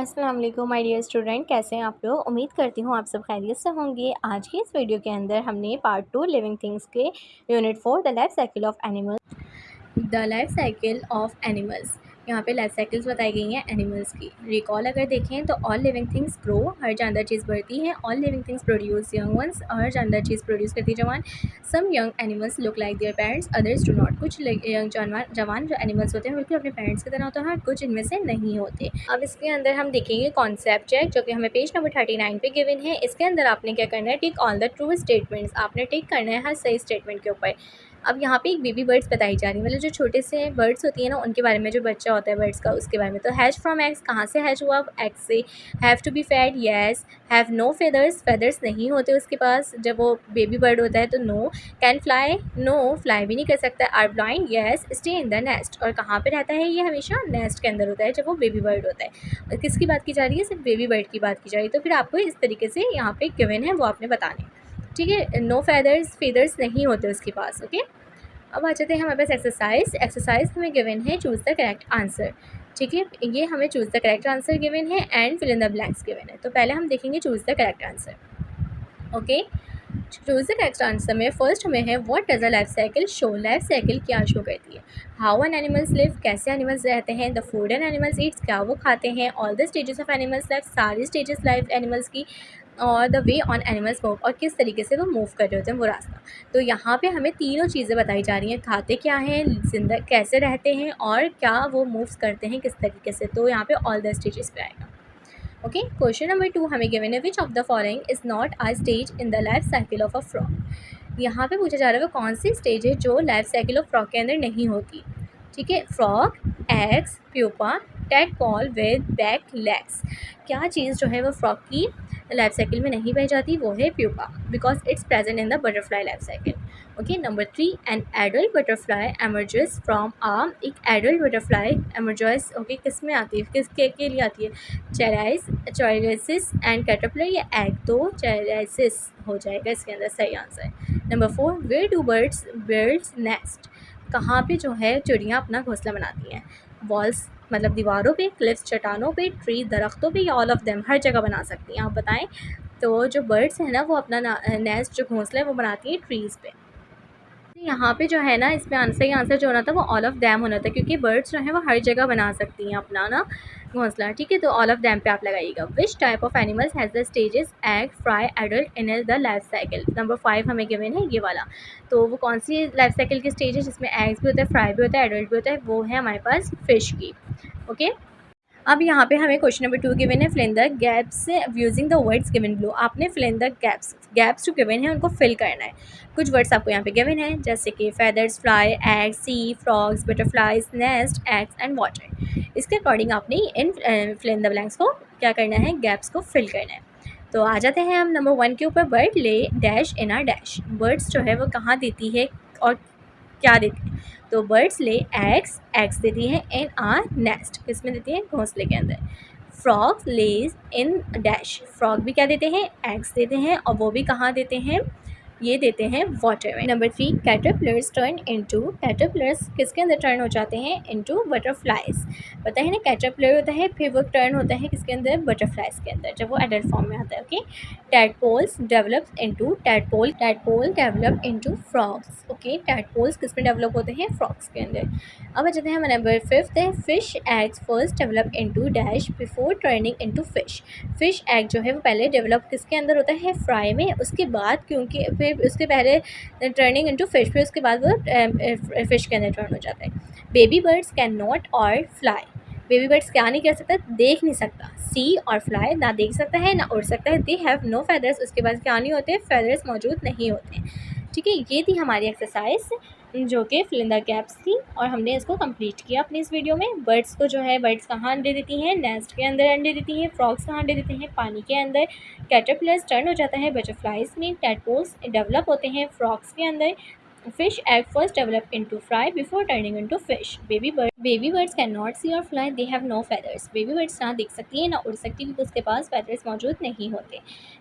अस्सलाम वालेकुम my dear student, कैसे हैं आप लोग। उम्मीद करती हूँ आप सब खैरियत से होंगे। आज की इस वीडियो के अंदर हमने पार्ट 2 लिविंग थिंग्स के unit 4 the life cycle of animals, the life cycle of animals. यहाँ पे लाइफ साइकिल्स बताई गई हैं एनिमल्स की। रिकॉल अगर देखें तो ऑल लिविंग थिंग्स ग्रो, हर जानदार चीज़ बढ़ती है। All living things produce young ones, हर जानदार चीज़ प्रोड्यूस करती है जवान। Some young animals look like their parents, others do not. कुछ यंग जवान जो एनिमल्स होते हैं बिल्कुल अपने पेरेंट्स की तरह होते हैं, कुछ इनमें से नहीं होते। अब इसके अंदर हम देखेंगे कॉन्सेप्ट चेक, जो कि हमें पेज नंबर 39 पे गिवन है। इसके अंदर आपने क्या करना है, टिक ऑल द ट्रू स्टेटमेंट्स। आपने टिक करना है हर सही स्टेटमेंट के ऊपर। अब यहाँ पे एक बेबी बर्ड्स बताई जा रही है, मतलब जो छोटे से बर्ड्स होती है ना, उनके बारे में, जो बच्चा होता है बर्ड्स का, उसके बारे में। तो हैच फ्रॉम एग्स, कहाँ से हैच हुआ, एग से। Have to be fed, yes. Have no feathers, feathers नहीं होते उसके पास जब वो बेबी बर्ड होता है, तो no. Can fly, no, fly भी नहीं कर सकता। Are blind, yes. Stay in the nest, और कहाँ पे रहता है ये, हमेशा नेस्ट के अंदर होता है जब वो बेबी बर्ड होता है। और किसकी बात की जा रही है, सिर्फ बेबी बर्ड की बात की जा रही है। तो फिर आपको इस तरीके से यहाँ पे गिवन है वो आपने बताने, ठीक है। नो फेदर्स, फेदर्स नहीं होते उसके पास, ओके। अब आ जाते हैं हमारे पास एक्सरसाइज। एक्सरसाइज हमें गिवन है चूज़ द करेक्ट आंसर, ठीक है। ये हमें choose the correct answer given है and fill in the blanks given है। तो पहले हम देखेंगे choose the correct answer, okay. Choose the correct answer में फर्स्ट हमें है what does a life cycle show. Life cycle क्या शो करती है। हाउ एन एनिमल्स लिव, कैसे एनिमल्स रहते हैं। The food N animals Yeats, क्या वो खाते हैं। All the stages of animals life, सारी स्टेजेस लाइफ एनिमल्स की। और the way on animals move, और किस तरीके से वो मूव कर रहे होते हैं वो रास्ता। तो यहाँ पे हमें तीनों चीज़ें बताई जा रही हैं, खाते क्या हैं, जिंदा कैसे रहते हैं, और क्या वो मूव्स करते हैं किस तरीके से। तो यहाँ पे ऑल द स्टेजेस पे आएगा, ओके। क्वेश्चन नंबर 2 हमें गिवन है which of the following is not a stage in the life cycle of a frog. यहाँ पे पूछा जा रहा है वो कौन सी स्टेज है जो लाइफ साइकिल ऑफ फ्रॉग के अंदर नहीं होती, ठीक है। Frog, eggs, pupa, tadpole with back legs. क्या चीज़ जो है वो फ्रॉग की लाइफ साइकिल में नहीं पाई जाती, वो है pupa, because it's present in the butterfly life cycle, okay. Number 3, an adult butterfly emerges from arm. एक एडल्ट बटरफ्लाई एमर्जेस, ओके, किस में आती है, किसके के लिए आती है, चेराइसिस एंड कैटरपिलर या एग। तो चेराइसिस हो जाएगा इसके अंदर सही answer. Number 4, where do birds nest. कहाँ पे जो है चिड़ियाँ अपना घोंसला बनाती हैं। वॉल्स मतलब दीवारों पे, क्लिफ्स चट्टानों पे, ट्री दरख्तों पे, या ऑल ऑफ देम, हर जगह बना सकती हैं। आप बताएं। तो जो बर्ड्स हैं ना, वो अपना नेस्ट जो घोंसला है वो बनाती हैं ट्रीज़ पे। यहाँ पे जो है ना, इसमें सही आंसर जो होना था वो ऑल ऑफ दैम होना था, क्योंकि बर्ड्स जो है वो हर जगह बना सकती हैं अपना ना घोंसला, ठीक है। तो ऑल ऑफ दैम पे आप लगाइएगा। Which type of animals has the stages egg, fry, adult in the life cycle. Number 5 हमें गिवन है ये वाला। तो वो कौन सी लाइफ साइकिल की स्टेज है जिसमें एग्स भी होता है, फ्राई भी होता है, एडल्ट भी होता है, वो है हमारे पास फिश की, ओके। अब यहाँ पे हमें क्वेश्चन नंबर 2 गिवन है fill in the gaps using the words given below. आपने फिल इन द गैप्स जो गिवन है उनको फिल करना है। कुछ वर्ड्स आपको यहाँ पे गिवन है, जैसे कि feathers, fly, egg, sea, frogs, butterflies, nest, eggs and water. इसके अकॉर्डिंग आपने इन फिल इन द ब्लैंक्स को क्या करना है, गैप्स को फिल करना है। तो आ जाते हैं हम नंबर 1 के ऊपर। बर्ड ले dash in are dash. Birds जो है वो कहाँ देती है और क्या देती है। तो बर्ड्स ले एग्स, एग्स देती हैं इन आर नेस्ट, किसमें देती हैं, घोंसले के अंदर। Frogs lays in dash, frog भी क्या देते हैं, एग्स देते हैं, और वो भी कहाँ देते हैं, ये देते हैं वाटर में। Number 3, caterpillars turn into, caterpillars किसके अंदर टर्न हो जाते हैं, इनटू बटरफ्लाइज। पता है ना, कैटरपिलर होता है, फिर वो टर्न होता है किसके अंदर, बटरफ्लाइज के अंदर, जब वो एडल्ट फॉर्म में आता है, okay. Tadpoles develop into, tadpole develop into frogs, okay. Tadpoles किस में डेवलप होते हैं, फ्रॉग्स के अंदर। अब आ जाते हैं हम नंबर 5 है। Fish eggs first develop into dash before turning into fish. Fish egg जो है वो पहले डेवलप किसके अंदर होता है, फ्राई में, उसके बाद क्योंकि फिर उसके पहले टर्निंग इनटू फिश, फिर उसके बाद वो फिश के अंदर टर्न हो जाता है। बेबी बर्ड्स कैन नॉट और फ्लाई। बेबी बर्ड्स क्या नहीं कर सकता, देख नहीं सकता। सी और फ्लाई, ना देख सकता है ना उड़ सकता है। दे हैव नो फेदर्स, उसके पास क्या नहीं होते, फेदर्स मौजूद नहीं होते, ठीक है। ये थी हमारी एक्सरसाइज जो कि फिल इन द गैप्स थी, और हमने इसको कंप्लीट किया अपनी इस वीडियो में। बर्ड्स को जो है, बर्ड्स कहाँ अंडे देती हैं, नेस्ट के अंदर अंडे देती हैं। फ्रॉग्स कहाँ अंडे देते हैं, पानी के अंदर। कैटरपिलर्स टर्न हो जाता है बटरफ्लाइज में। टैडपोल्स डेवलप होते हैं फ्रॉग्स के अंदर। Fish egg first develop into fry before turning into fish. Baby birds can not see और fly, they have no feathers. Baby birds ना देख सकती है ना उड़ सकती, क्योंकि उसके पास फेदर्स मौजूद नहीं होते।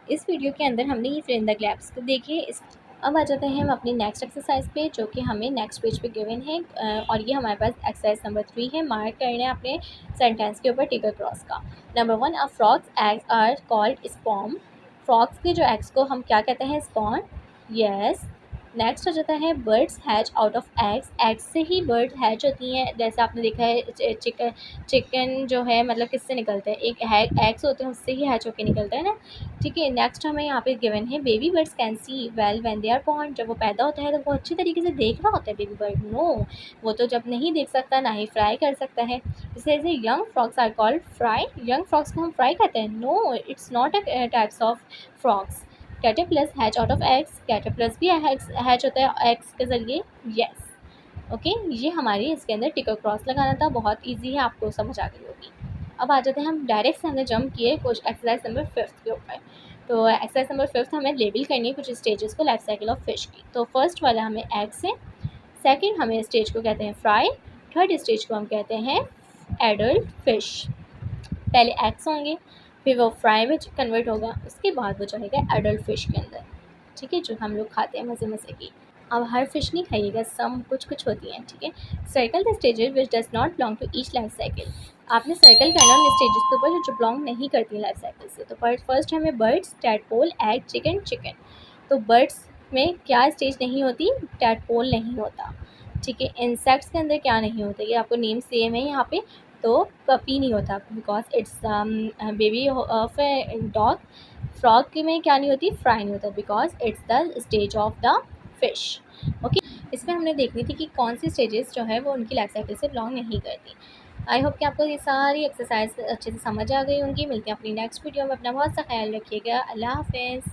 इस वीडियो के अंदर हमने ये फिल इन द गैप्स को देखिए। इस अब आ जाते हैं हम अपनी नेक्स्ट एक्सरसाइज पे, जो कि हमें नेक्स्ट पेज पे गिवन है, और ये हमारे पास एक्सरसाइज नंबर 3 है। मार्क करना है अपने सेंटेंस के ऊपर टिकर क्रॉस का। Number 1, a frogs eggs are called spawn. Frogs के जो एग्स को हम क्या कहते हैं? स्पॉन। यस। नेक्स्ट हो जाता है birds hatch out of eggs. Eggs से ही बर्ड हैच होती हैं, जैसे आपने देखा है चिकन, चिकन जो है मतलब किससे निकलता है? एक एग्स होते हैं, उससे ही हैच होकर निकलता है ना। ठीक है, नेक्स्ट हमें यहाँ पे गिवन है baby birds can see well when they are born. जब वो पैदा होता है तो वो अच्छी तरीके से देख रहा होता है बेबी बर्ड? नो, वो तो जब नहीं देख सकता ना ही फ्राई कर सकता है। जैसे young frogs are called fry. Young frogs को हम फ्राई करते हैं? No, it's not a types of frogs. Caterpillars hatch out of eggs. Caterpillars भी हैच होता है एग्स के ज़रिए। यस। ओके, ये हमारी इसके अंदर टिकर क्रॉस लगाना था। बहुत ईजी है, आपको समझ आ गई होगी। अब आ जाते हैं हम डायरेक्ट से हमने जंप किए कुछ एक्सरसाइज नंबर 5 के ऊपर। तो एक्सरसाइज नंबर 5 हमें लेबल करनी है कुछ स्टेजेस को लाइफ साइकिल ऑफ फिश की। तो फर्स्ट वाला हमें एग से, सेकंड हमें स्टेज को कहते हैं फ्राई, थर्ड स्टेज को हम कहते हैं एडल्ट फिश। पहले एग्स होंगे, फिर वो फ्राई में कन्वर्ट होगा, उसके बाद वो जाएगा एडल्ट फिश के अंदर। ठीक है, जो हम लोग खाते हैं मज़े मज़े की। अब हर फिश नहीं खाइएगा, सम कुछ कुछ होती हैं। ठीक है, circle the stages which does not belong to each life cycle. आपने सर्कल करना उन स्टेजेस के ऊपर जो बिलोंग नहीं करती लाइफ साइकिल से। तो फर्स्ट हमें birds, tadpole, egg, chicken, chicken. तो बर्ड्स में क्या स्टेज नहीं होती? टैडपोल नहीं होता। ठीक है, इंसेक्ट्स के अंदर क्या नहीं होता? ये आपको नेम सेम है यहाँ पे। तो पपी नहीं होता because it's baby of a dog. Frog के में क्या नहीं होती? फ्राई नहीं होता because it's the stage of the fish. Okay, इसमें हमने देखनी थी कि कौन सी स्टेजेस जो है वो उनकी लाइफ साइकिल से बिलोंग नहीं करती। आई होप कि आपको ये सारी एक्सरसाइज अच्छे से समझ आ गई होंगी। मिलते हैं अपनी नेक्स्ट वीडियो में। अपना बहुत सा ख्याल रखिएगा। अल्लाह हाफिज़।